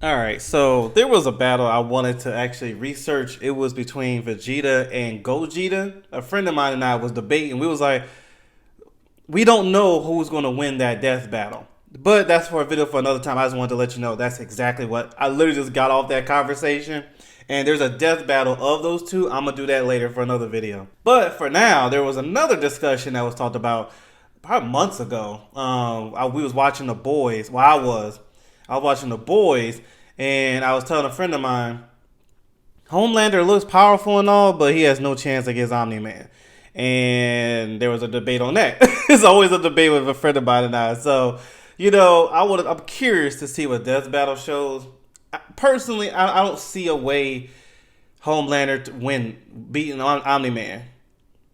All right, so there was a battle I wanted to actually research. It was between Vegeta and Gogeta. A friend of mine and I was debating. We was like, we don't know who's going to win that death battle. But that's for a video for another time. I just wanted to let you know that's exactly what I literally just got off that conversation. And there's a death battle of those two. I'm going to do that later for another video. But for now, there was another discussion that was talked about probably months ago. We was watching The Boys. Well, I was watching The Boys, and I was telling a friend of mine, Homelander looks powerful and all, but he has no chance against Omni-Man. And there was a debate on that. It's always a debate with a friend of mine and I. So, I'm curious to see what Death Battle shows. Personally, I don't see a way Homelander to win, beating Omni-Man.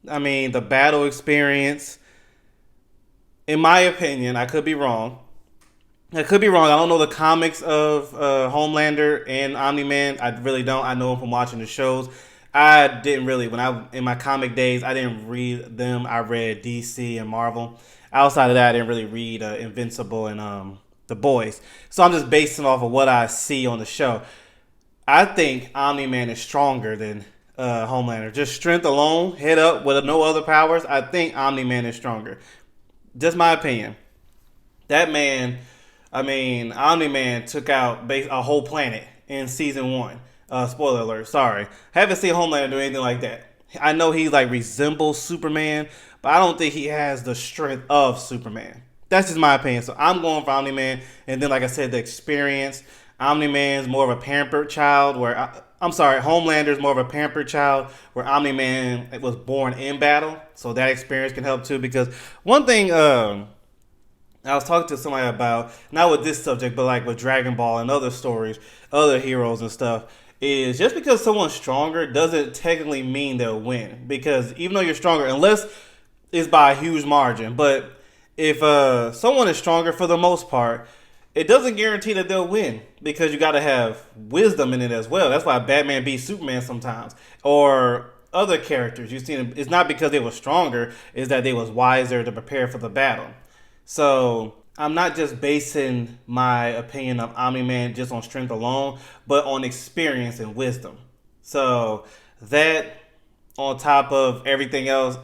I mean, the battle experience, in my opinion, I could be wrong. I don't know the comics of Homelander and Omni-Man. I really don't. I know him from watching the shows. I didn't really, in my comic days, I didn't read them. I read DC and Marvel. Outside of that, I didn't really read Invincible and The Boys. So I'm just basing off of what I see on the show. I think Omni-Man is stronger than Homelander. Just strength alone, head up with no other powers. I think Omni-Man is stronger. Just my opinion. That man, Omni-Man took out a whole planet in season 1. Spoiler alert, sorry. Haven't seen Homelander do anything like that. I know he resembles Superman, but I don't think he has the strength of Superman. That's just my opinion. So I'm going for Omni-Man. And then, like I said, the experience. Omni-Man's more of a pampered child, Homelander's more of a pampered child, where Omni-Man was born in battle. So that experience can help too. Because one thing I was talking to somebody about, not with this subject, but with Dragon Ball and other stories, other heroes and stuff, is just because someone's stronger doesn't technically mean they'll win. Because even though you're stronger, unless it's by a huge margin, but if someone is stronger for the most part, it doesn't guarantee that they'll win, because you got to have wisdom in it as well. That's why Batman beats Superman sometimes, or other characters. You've seen it's not because they were stronger, it's that they was wiser to prepare for the battle. So I'm not just basing my opinion of Omni-Man just on strength alone, but on experience and wisdom. So that, on top of everything else,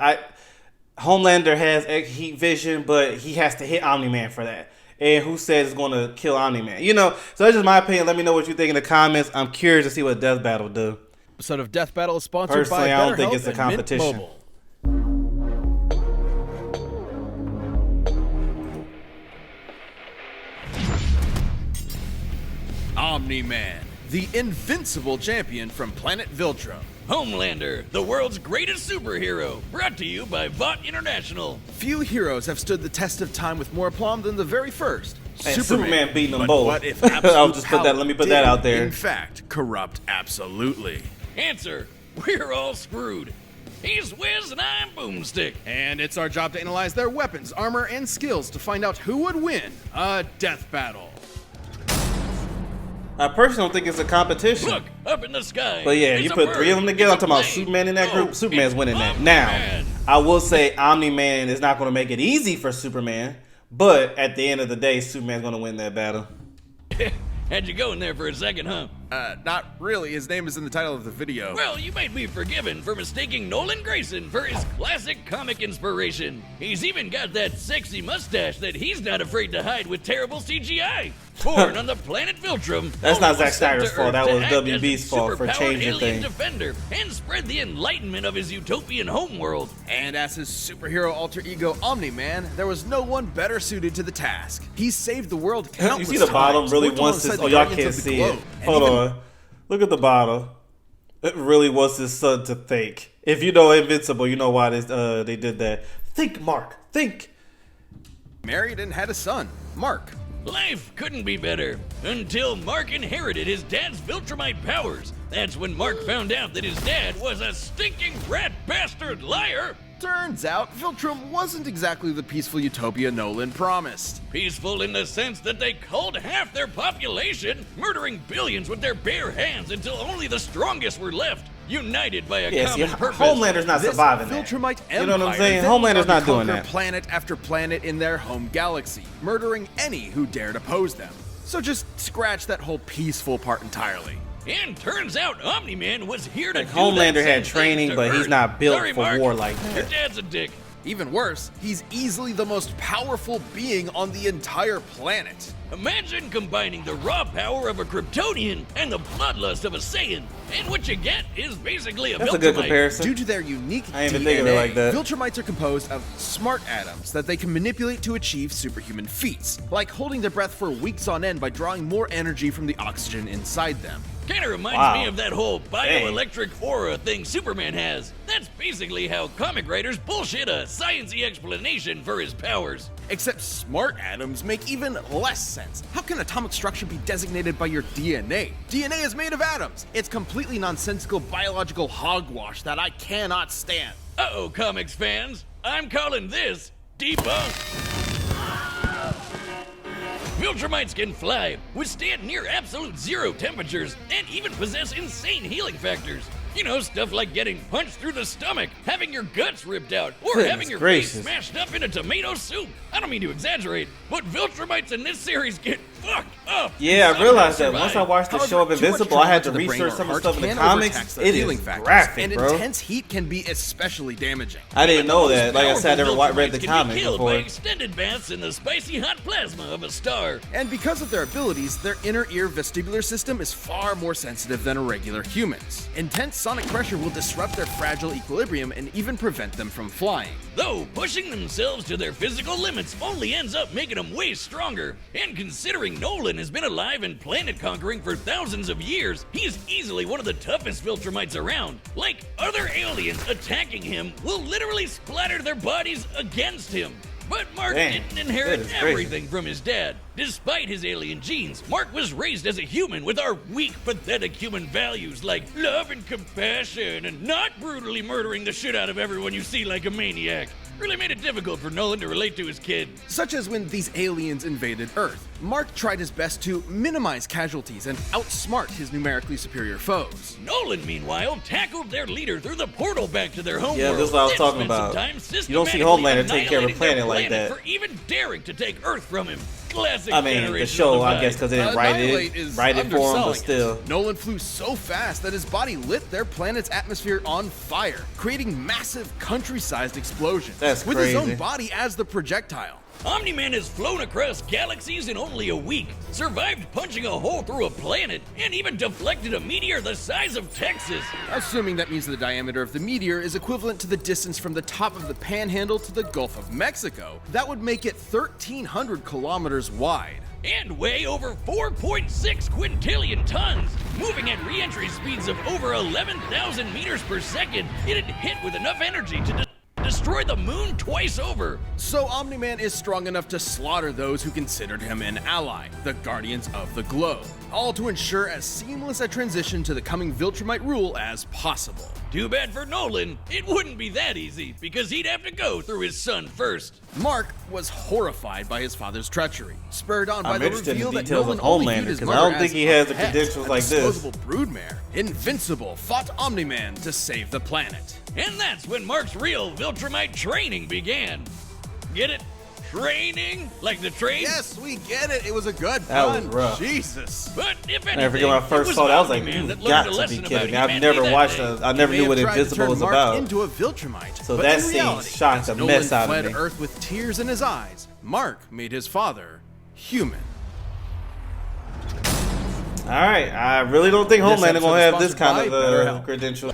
Homelander has heat vision, but he has to hit Omni-Man for that. And who says it's going to kill Omni-Man? So that's just my opinion. Let me know what you think in the comments. I'm curious to see what Death Battle do. Episode of Death Battle is sponsored Personally, by I don't BetterHelp think it's a and Mint competition. Mobile. Omni-Man, the invincible champion from planet Viltrum. Homelander, the world's greatest superhero, brought to you by Vought International. Few heroes have stood the test of time with more aplomb than the very first. And Superman beating them But both. what if I'll just let me put that out there. In fact, corrupt absolutely. Answer, we're all screwed. He's Wiz and I'm Boomstick. And it's our job to analyze their weapons, armor, and skills to find out who would win a death battle. I personally don't think it's a competition. Look, up in the sky. But yeah, it's you a put bird. 3 of them together. I'm It's a talking about plane. Superman in that group. Oh, Superman's it's winning that. Now, Omni-Man. I will say Omni-Man is not going to make it easy for Superman. But at the end of the day, Superman's going to win that battle. Had you go in there for a second, huh? Not really. His name is in the title of the video. Well, you might be forgiven for mistaking Nolan Grayson for his classic comic inspiration. He's even got that sexy mustache that he's not afraid to hide with terrible CGI. Born on the planet Viltrum, That's not Nolan Zack was sent Snyder's to fault. Earth That to was act as WB's a fault for superpowered changing alien things. defender and spread the enlightenment of his utopian homeworld. And as his superhero alter ego Omni-Man, there was no one better suited to the task. He saved the world You countless see the bottom times, really worked wants alongside this. the Oh, y'all Guardians can't of the see it. Globe, and Hold even on. Look at the bottom. It really wants his son to think. If you know Invincible, you know why they did that. Think, Mark. Think. married and had a son, Mark. Life couldn't be better until Mark inherited his dad's Viltrumite powers. That's when Mark found out that his dad was a stinking rat bastard liar. Turns out, Viltrum wasn't exactly the peaceful utopia Nolan promised. Peaceful in the sense that they culled half their population, murdering billions with their bare hands until only the strongest were left, united by a common purpose. Homelander's not This surviving that. Viltrumite You know what I'm empire saying? then Homelander's went on not to doing conquer that. planet after planet in their home galaxy, murdering any who dared oppose them. So just scratch that whole peaceful part entirely. And turns out Omni-Man was here to Like do Homelander that had same training, thing but to he's Earth. not built Sorry, for Mark. war like Your that. dad's a dick. Even worse, he's easily the most powerful being on the entire planet. Imagine combining the raw power of a Kryptonian and the bloodlust of a Saiyan, and what you get is basically a That's a good Viltrumite. comparison. Due to their unique I didn't even DNA, think of it like that. Viltrumites are composed of smart atoms that they can manipulate to achieve superhuman feats, like holding their breath for weeks on end by drawing more energy from the oxygen inside them. Kinda reminds Wow. me of that whole bioelectric aura thing Superman has. That's basically how comic writers bullshit a sciencey explanation for his powers. Except smart atoms make even less sense. How can atomic structure be designated by your DNA? DNA is made of atoms. It's completely nonsensical biological hogwash that I cannot stand. Uh-oh, comics fans. I'm calling this debunked. Viltrumites can fly, withstand near absolute zero temperatures, and even possess insane healing factors. You know, stuff like getting punched through the stomach, having your guts ripped out, or Goodness having your gracious. face smashed up in a tomato soup. I don't mean to exaggerate, but Viltrumites in this series get fucked up. Yeah, I Somehow realized that survive. once I watched the However, show of too much Invincible, I had to trauma the brain research or some of the heart stuff in the can comics. overtax the It healing is factors, graphic, and bro. intense heat can be especially damaging. I didn't know that. Like I Powerful said, I never read the Viltrumites can comics be killed before. by extended baths in the spicy hot plasma of a star. And because of their abilities, their inner ear vestibular system is far more sensitive than a regular human's. Intense sonic pressure will disrupt their fragile equilibrium and even prevent them from flying. Though pushing themselves to their physical limits only ends up making them way stronger. And considering Nolan has been alive and planet conquering for thousands of years, he's easily one of the toughest Viltrumites around. Like, other aliens attacking him will literally splatter their bodies against him. But Mark Dang, didn't inherit that is crazy. everything from his dad. Despite his alien genes, Mark was raised as a human with our weak, pathetic human values like love and compassion and not brutally murdering the shit out of everyone you see like a maniac. Really made it difficult for Nolan to relate to his kid. Such as when these aliens invaded Earth. Mark tried his best to minimize casualties and outsmart his numerically superior foes. Nolan, meanwhile, tackled their leader through the portal back to their home Yeah, world. this is what I was then talking spent some about. time You don't see systematically Homelander take care of a annihilating their planet like that. For even daring to take Earth from him. Classic I mean, the generation show, I divide. guess, because they didn't write Annihilate it is for him, but underselling still. it. Nolan flew so fast that his body lit their planet's atmosphere on fire, creating massive country-sized explosions. That's with his crazy. own body as the projectile. Omni-Man has flown across galaxies in only a week, survived punching a hole through a planet, and even deflected a meteor the size of Texas. Assuming that means the diameter of the meteor is equivalent to the distance from the top of the Panhandle to the Gulf of Mexico, that would make it 1,300 kilometers wide. And weigh over 4.6 quintillion tons. Moving at re-entry speeds of over 11,000 meters per second, it had hit with enough energy to destroy the moon twice over. So Omni-Man is strong enough to slaughter those who considered him an ally, the Guardians of the Globe, all to ensure as seamless a transition to the coming Viltrumite rule as possible. Too bad for Nolan, it wouldn't be that easy, because he'd have to go through his son first. Mark was horrified by his father's treachery, spurred on by I'm the interested in reveal the that details Nolan of only Homelander, viewed his 'cause I mother don't think as he a has the pet, credentials a like this. disposable broodmare. Invincible fought Omni-Man to save the planet. And that's when Mark's real Viltrumite training began. Get it? Training? Like the train? Yes, we get it. It was a good That was pun. rough. Jesus. But if I anything, forget when I first it was saw it, I was like, Omni-Man you that got learned a to be lesson kidding about me. I've humanity never that watched day. it. I never May knew have what tried to Invincible turn was Mark about. into a Viltrumite. So but that in scene reality, shocked as the mess Nolan out of fled me. Earth with tears in his eyes, Mark made his father human. All right, I really don't think This Homelander episode gonna is have this sponsored kind by of BetterHelp. credentials.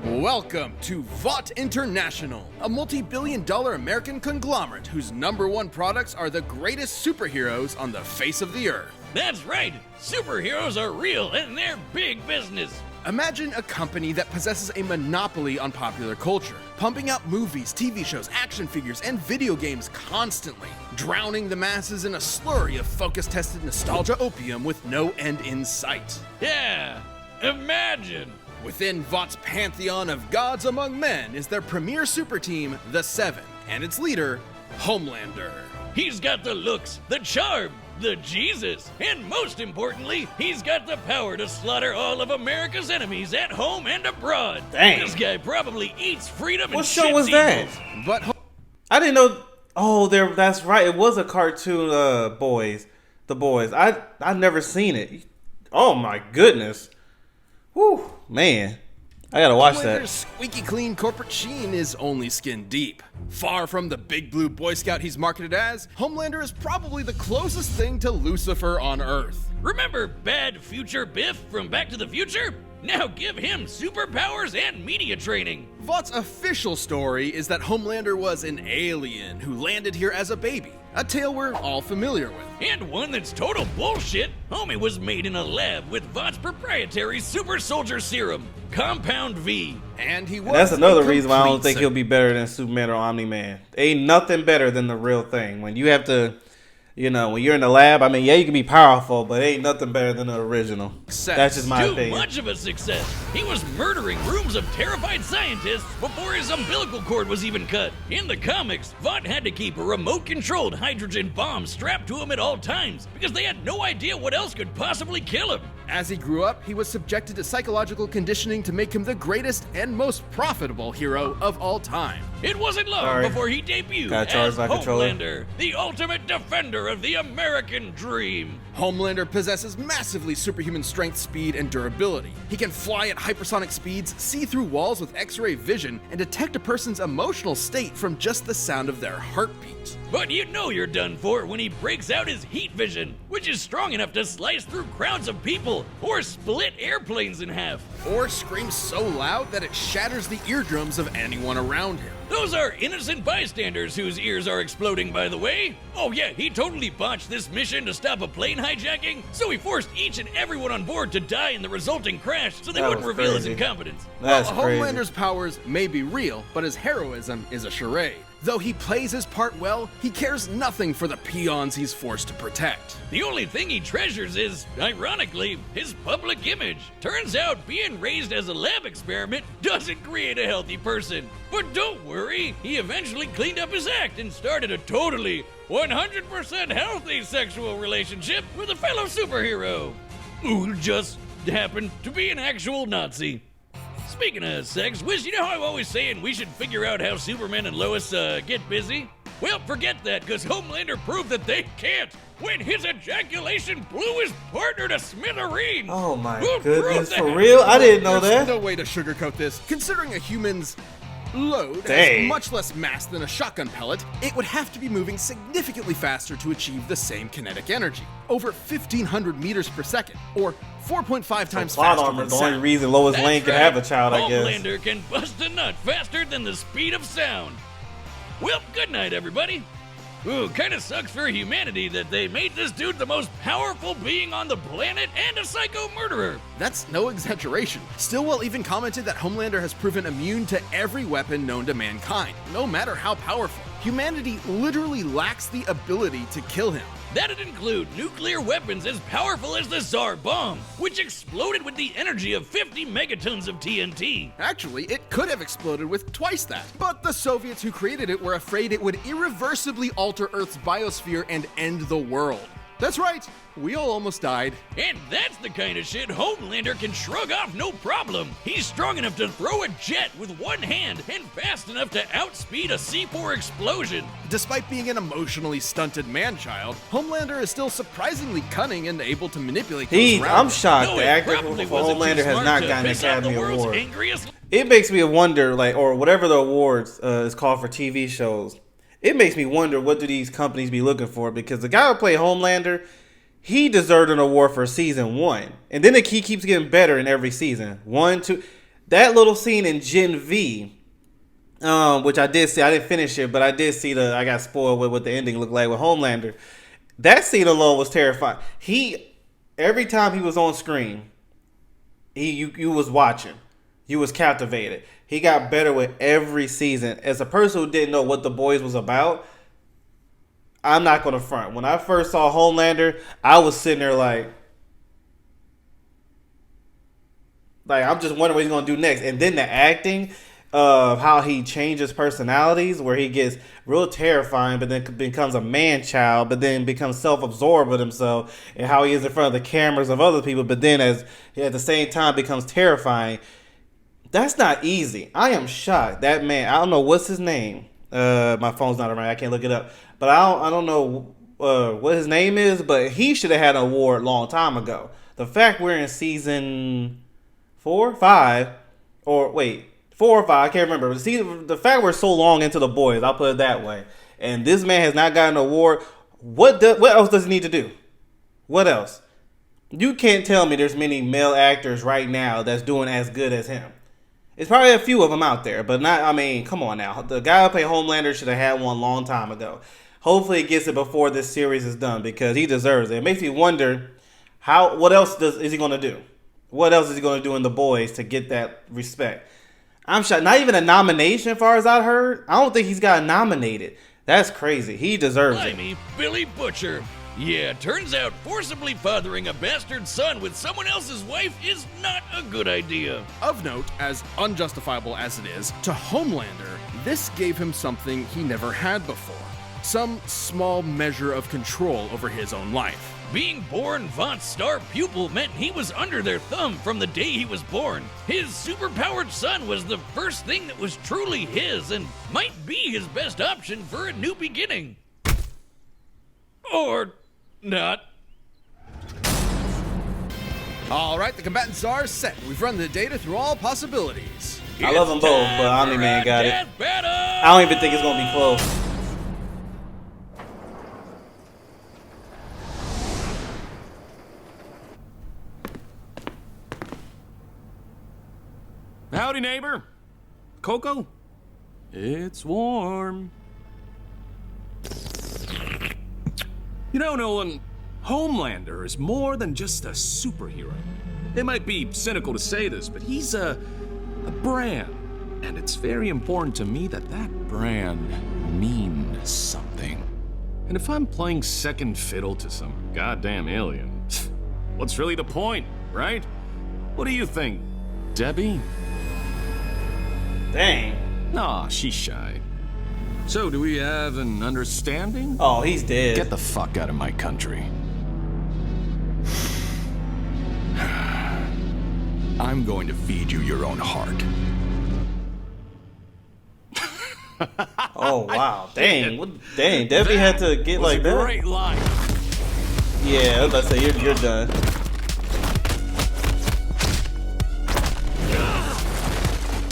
Welcome to Vought International, a multi-billion-dollar American conglomerate whose #1 products are the greatest superheroes on the face of the earth. That's right. Superheroes are real and they're big business. Imagine a company that possesses a monopoly on popular culture, pumping out movies, TV shows, action figures, and video games constantly, drowning the masses in a slurry of focus-tested nostalgia opium with no end in sight. Yeah. Imagine. Within Vought's pantheon of gods among men is their premier super team, the Seven, and its leader, Homelander. He's got the looks, the charm, the Jesus, and most importantly, he's got the power to slaughter all of America's enemies at home and abroad. Dang. This guy probably eats freedom What and show shits was that? evils. But I didn't know. Oh, that's right. It was a cartoon. Boys, the boys. I've never seen it. Oh my goodness. Whew, man. I gotta watch that. Homelander's squeaky clean corporate sheen is only skin deep. Far from the big blue Boy Scout he's marketed as, Homelander is probably the closest thing to Lucifer on Earth. Remember Bad Future Biff from Back to the Future? Now give him superpowers and media training. Vought's official story is that Homelander was an alien who landed here as a baby, a tale we're all familiar with. And one that's total bullshit. Homie was made in a lab with Vought's proprietary super soldier serum, Compound V. And he was That's another a reason why I don't complete think he'll be better than Superman or Omni-Man. Ain't nothing better than the real thing. When you have to, when you're in the lab, I mean, yeah, you can be powerful, but ain't nothing better than the original. That's just my Too opinion. much of a success. He was murdering rooms of terrified scientists before his umbilical cord was even cut. In the comics, Vought had to keep a remote-controlled hydrogen bomb strapped to him at all times because they had no idea what else could possibly kill him. As he grew up, he was subjected to psychological conditioning to make him the greatest and most profitable hero of all time. It wasn't long Sorry. before he debuted Got charged as by controller. Homelander, the ultimate defender of the American dream. Homelander possesses massively superhuman strength, speed, and durability. He can fly at hypersonic speeds, see through walls with X-ray vision, and detect a person's emotional state from just the sound of their heartbeat. But you know you're done for when he breaks out his heat vision, which is strong enough to slice through crowds of people or split airplanes in half. Or screams so loud that it shatters the eardrums of anyone around him. Those are innocent bystanders whose ears are exploding, by the way. Oh yeah, he totally botched this mission to stop a plane hijacking, so he forced each and everyone on board to die in the resulting crash so they That wouldn't was reveal his crazy. incompetence. That's Well, crazy. Homelander's powers may be real, but his heroism is a charade. Though he plays his part well, he cares nothing for the peons he's forced to protect. The only thing he treasures is, ironically, his public image. Turns out being raised as a lab experiment doesn't create a healthy person. But don't worry, he eventually cleaned up his act and started a totally 100% healthy sexual relationship with a fellow superhero, who just happened to be an actual Nazi. Speaking of sex, Wiz, you know how I'm always saying we should figure out how Superman and Lois get busy? Well, forget that, because Homelander proved that they can't when his ejaculation blew his partner to smithereens. Oh my Who proved goodness, that? for real? I didn't know There's that. no way to sugarcoat this. Considering a human's load Dang. has much less mass than a shotgun pellet, it would have to be moving significantly faster to achieve the same kinetic energy, over 1,500 meters per second, or 4.5 times Plot faster armor than is the only sound. reason Lois That's Lane can right. have a child, I guess. Homelander can bust a nut faster than the speed of sound. Well, good night, everybody. Ooh, kinda sucks for humanity that they made this dude the most powerful being on the planet and a psycho murderer. That's no exaggeration. Stillwell even commented that Homelander has proven immune to every weapon known to mankind, no matter how powerful. Humanity literally lacks the ability to kill him. That'd include nuclear weapons as powerful as the Tsar bomb, which exploded with the energy of 50 megatons of TNT. Actually, it could have exploded with twice that. But the Soviets who created it were afraid it would irreversibly alter Earth's biosphere and end the world. That's right, we all almost died. And that's the kind of shit Homelander can shrug off no problem. He's strong enough to throw a jet with one hand and fast enough to outspeed a C4 explosion. Despite being an emotionally stunted man-child, Homelander is still surprisingly cunning and able to manipulate those around I'm him. shocked No, the it actor probably for wasn't too Homelander has smart not to gotten an piss off Academy the world's Award. angriest. It makes me wonder, or whatever the awards is called for TV shows. It makes me wonder, what do these companies be looking for? Because the guy who played Homelander, he deserved an award for season 1, and then he keeps getting better in every season. 1, 2, that little scene in Gen V, which I did see. I didn't finish it, but I did see I got spoiled with what the ending looked like with Homelander. That scene alone was terrifying. Every time he was on screen, you was watching. You was captivated. He got better with every season. As a person who didn't know what The Boys was about, I'm not going to front. When I first saw Homelander, I was sitting there like I'm just wondering what he's going to do next. And then the acting of how he changes personalities, where he gets real terrifying, but then becomes a man-child, but then becomes self-absorbed with himself, and how he is in front of the cameras of other people, but then at the same time becomes terrifying. That's not easy. I am shocked. That man, I don't know what's his name. My phone's not around. I can't look it up. But I don't know what his name is, but he should have had an award a long time ago. The fact we're in season 4, 5, or wait, 4 or 5, I can't remember. The fact we're so long into The Boys, I'll put it that way, and this man has not gotten an award. What else does he need to do? What else? You can't tell me there's many male actors right now that's doing as good as him. It's probably a few of them out there, but not. I mean, come on now. The guy who played Homelander should have had one a long time ago. Hopefully, he gets it before this series is done because he deserves it. It makes me wonder what else is he going to do? What else is he going to do in The Boys to get that respect? I'm shocked. Not even a nomination, as far as I heard. I don't think he's got nominated. That's crazy. He deserves it. Blimey, Billy Butcher. Yeah, turns out forcibly fathering a bastard son with someone else's wife is not a good idea. Of note, as unjustifiable as it is, to Homelander, this gave him something he never had before. Some small measure of control over his own life. Being born Vaught's star pupil meant he was under their thumb from the day he was born. His superpowered son was the first thing that was truly his and might be his best option for a new beginning. Or not. All right, the combatants are set. We've run the data through all possibilities. I love them both, but Omni-Man got it. I don't even think it's going to be close. Howdy, neighbor. Coco? It's warm. You know, Nolan, Homelander is more than just a superhero. It might be cynical to say this, but he's a brand. And it's very important to me that that brand means something. And if I'm playing second fiddle to some goddamn alien, what's really the point, right? What do you think, Debbie? Dang. Aw, she's shy. So, do we have an understanding? Oh, he's dead. Get the fuck out of my country. I'm going to feed you your own heart. Oh, wow. Dang. Dang, Debbie had to get like that? Great line. Yeah, I was about to say, you're done.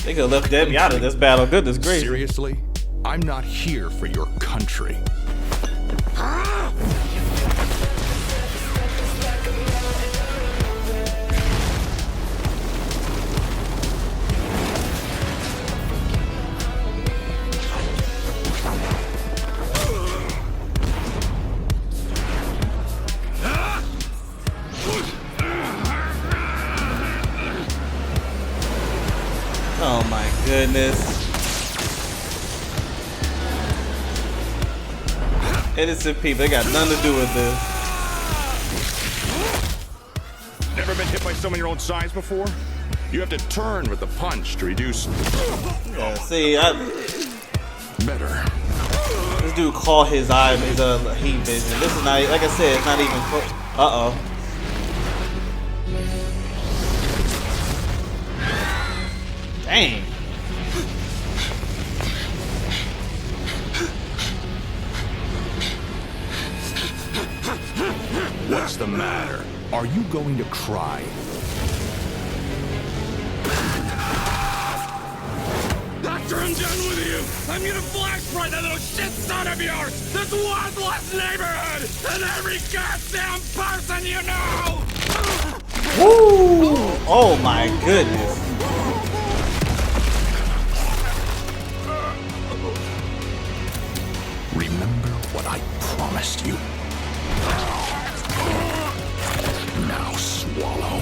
They could have left Debbie out of this battle. Goodness gracious. Seriously? I'm not here for your country. Oh my goodness. Innocent people, they got nothing to do with this. Never been hit by someone your own size before? You have to turn with the punch to reduce. Yeah, see, Better. this dude called his eye, his heat vision. This is not, like I said, it's not even close. Uh-oh. Dang. What's the matter? Are you going to cry? After I'm done with you, I'm gonna flashpoint that little shit son of yours! This worthless neighborhood! And every goddamn person you know! Woo! Oh my goodness. Remember what I promised you. Now swallow.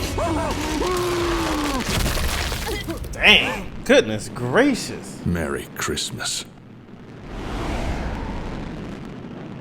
Dang. Goodness gracious. Merry Christmas.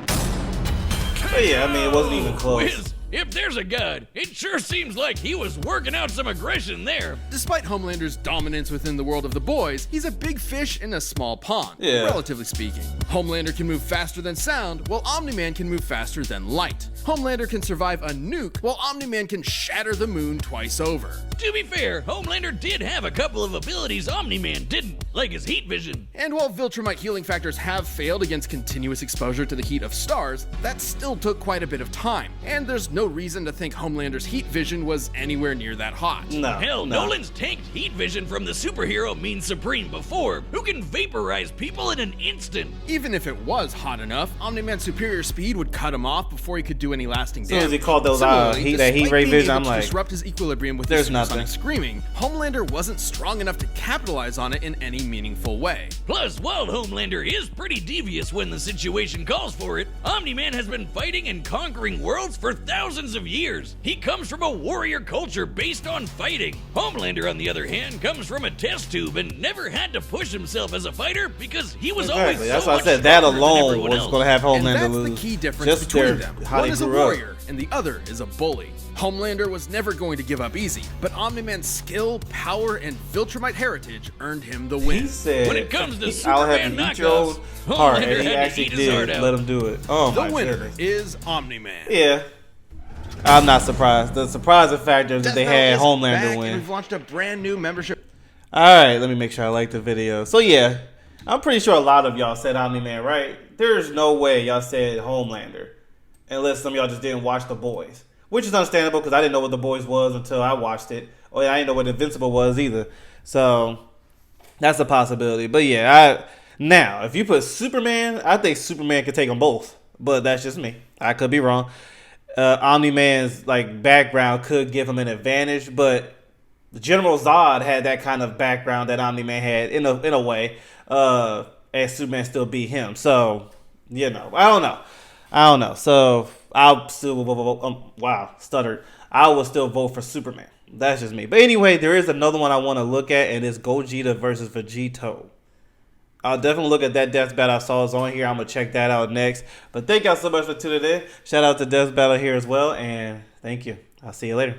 But yeah, I mean, it wasn't even close. Wiz, if there's a god, it sure seems like he was working out some aggression there. Despite Homelander's dominance within the world of the boys, he's a big fish in a small pond, Yeah. relatively speaking. Homelander can move faster than sound, while Omni-Man can move faster than light. Homelander can survive a nuke, while Omni-Man can shatter the moon twice over. To be fair, Homelander did have a couple of abilities Omni-Man didn't. like his heat vision. And while Viltrumite healing factors have failed against continuous exposure to the heat of stars, that still took quite a bit of time, and there's no reason to think Homelander's heat vision was anywhere near that hot. No. Hell, no. Nolan's tanked heat vision from the superhero Mean Supreme before, who can vaporize people in an instant. Even if it was hot enough, Omni-Man's superior speed would cut him off before he could do any lasting damage. As soon as he called those Similarly, that heat despite ray being vision, able I'm to like, disrupt his equilibrium with there's his nothing. supersonic screaming, Homelander wasn't strong enough to capitalize on it in any meaningful way. Plus, while Homelander is pretty devious when the situation calls for it, Omni-Man has been fighting and conquering worlds for thousands of years. He comes from a warrior culture based on fighting. Homelander, on the other hand, comes from a test tube and never had to push himself as a fighter because he was always Exactly. so That's why I much said that stronger than alone everyone was else. going to have And Homelander that's lose. the key difference Just between their, them. how One they is a grew up. warrior, and the other is a bully. Homelander was never going to give up easy, but Omni-Man's skill, power, and Viltrumite heritage earned him the He win. said, When it comes to I'll have Superman you eat your own knockoffs, heart, Homelander and he had to actually eat his heart did out. let him do it. Oh The my winner goodness. is Omni-Man. Yeah. I'm not surprised. The surprising factor is that Death they Metal had is Homelander back, and win. we've launched a brand new membership. Alright, let me make sure I like the video. So yeah, I'm pretty sure a lot of y'all said Omni-Man, right? There's no way y'all said Homelander. Unless some of y'all just didn't watch The Boys. Which is understandable because I didn't know what The Boys was until I watched it. Or I didn't know what Invincible was either. So that's a possibility. But yeah, now if you put Superman, I think Superman could take them both. But that's just me. I could be wrong. Omni-Man's like background could give him an advantage, but General Zod had that kind of background that Omni-Man had in a way, and Superman still beat him. So, you know, I don't know. So I'll still stuttered. I will still vote for Superman. That's just me. But anyway, there is another one I want to look at, and it's Gogeta versus Vegito. I'll definitely look at that Death Battle I saw is on here. I'm going to check that out next. But thank y'all so much for tuning in. Shout out to Death Battle here as well. And thank you. I'll see you later.